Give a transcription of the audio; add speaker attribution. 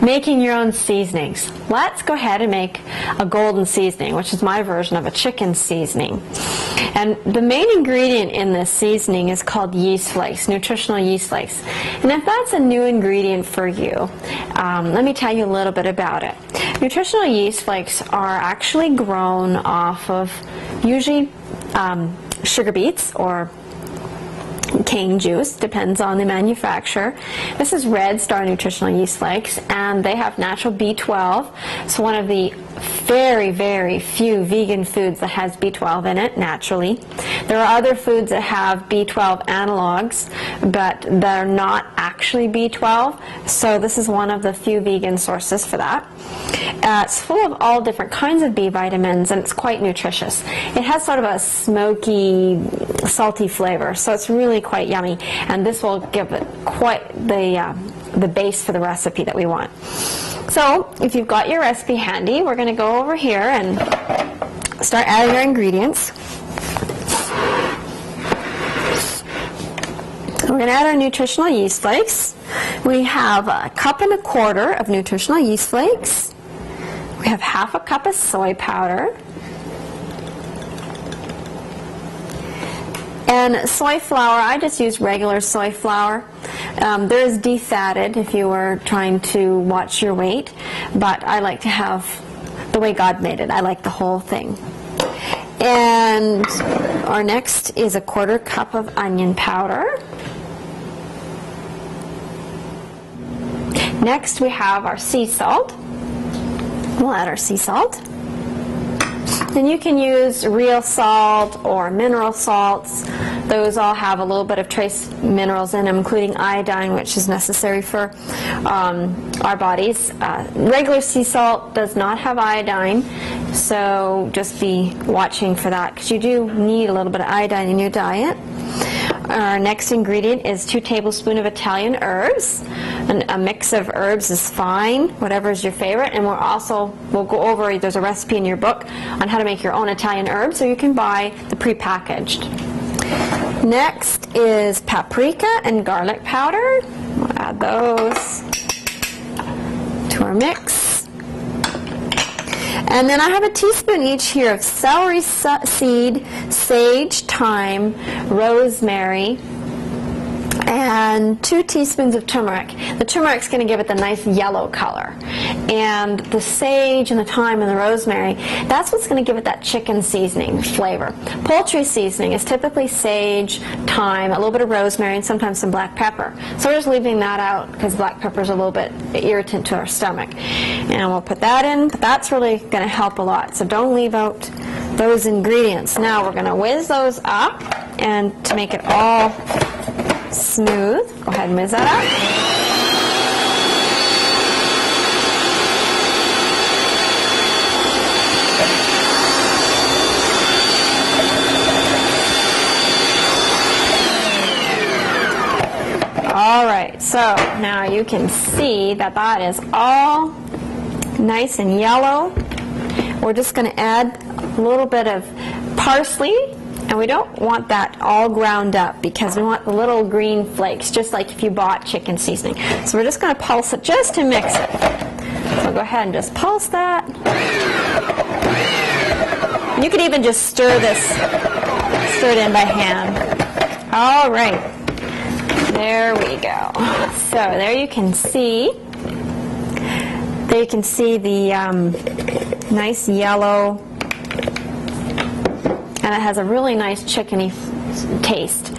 Speaker 1: Making your own seasonings. Let's go ahead and make a golden seasoning, which is my version of a chicken seasoning. And the main ingredient in this seasoning is called yeast flakes, nutritional yeast flakes. And if that's a new ingredient for you, let me tell you a little bit about it. Nutritional yeast flakes are actually grown off of usually sugar beets or cane juice, depends on the manufacturer. This is Red Star Nutritional Yeast Flakes, and they have natural B12. It's one of the very, very few vegan foods that has B12 in it naturally. There are other foods that have B12 analogs, but they're not actually B12, so this is one of the few vegan sources for that. It's full of all different kinds of B vitamins, and it's quite nutritious. It has sort of a smoky, salty flavor, so it's really quite yummy, and this will give it quite the base for the recipe that we want. So if you've got your recipe handy, we're going to go over here and start adding our ingredients. We're going to add our nutritional yeast flakes. We have 1.25 cups of nutritional yeast flakes. We have 1/2 cup of soy powder. And soy flour, I just use regular soy flour. There is defatted if you were trying to watch your weight, but I like to have the way God made it. I like the whole thing. And our next is 1/4 cup of onion powder. Next we have our sea salt. We'll add our sea salt. Then you can use real salt or mineral salts. Those all have a little bit of trace minerals in them, including iodine, which is necessary for our bodies. Regular sea salt does not have iodine, so just be watching for that, because you do need a little bit of iodine in your diet. Our next ingredient is 2 tablespoons of Italian herbs. And a mix of herbs is fine, whatever is your favorite. And we'll go over, there's a recipe in your book on how to make your own Italian herbs, so you can buy the pre-packaged. Next is paprika and garlic powder. We'll add those to our mix. And then I have a teaspoon each here of celery seed, sage, thyme, rosemary, and 2 teaspoons of turmeric. The turmeric's going to give it the nice yellow color. And the sage and the thyme and the rosemary, that's what's going to give it that chicken seasoning flavor. Poultry seasoning is typically sage, thyme, a little bit of rosemary, and sometimes some black pepper. So we're just leaving that out because black pepper is a little bit irritant to our stomach. And we'll put that in, but that's really going to help a lot. So don't leave out those ingredients. Now we're going to whiz those up, and to make it all smooth, go ahead and whiz that up. All right, so now you can see that that is all nice and yellow. We're just going to add a little bit of parsley. And we don't want that all ground up, because we want the little green flakes, just like if you bought chicken seasoning. So we're just going to pulse it just to mix it. So go ahead and just pulse that. You could even just stir it in by hand. All right. There we go. So there you can see. There you can see the nice yellow. And it has a really nice chickeny taste.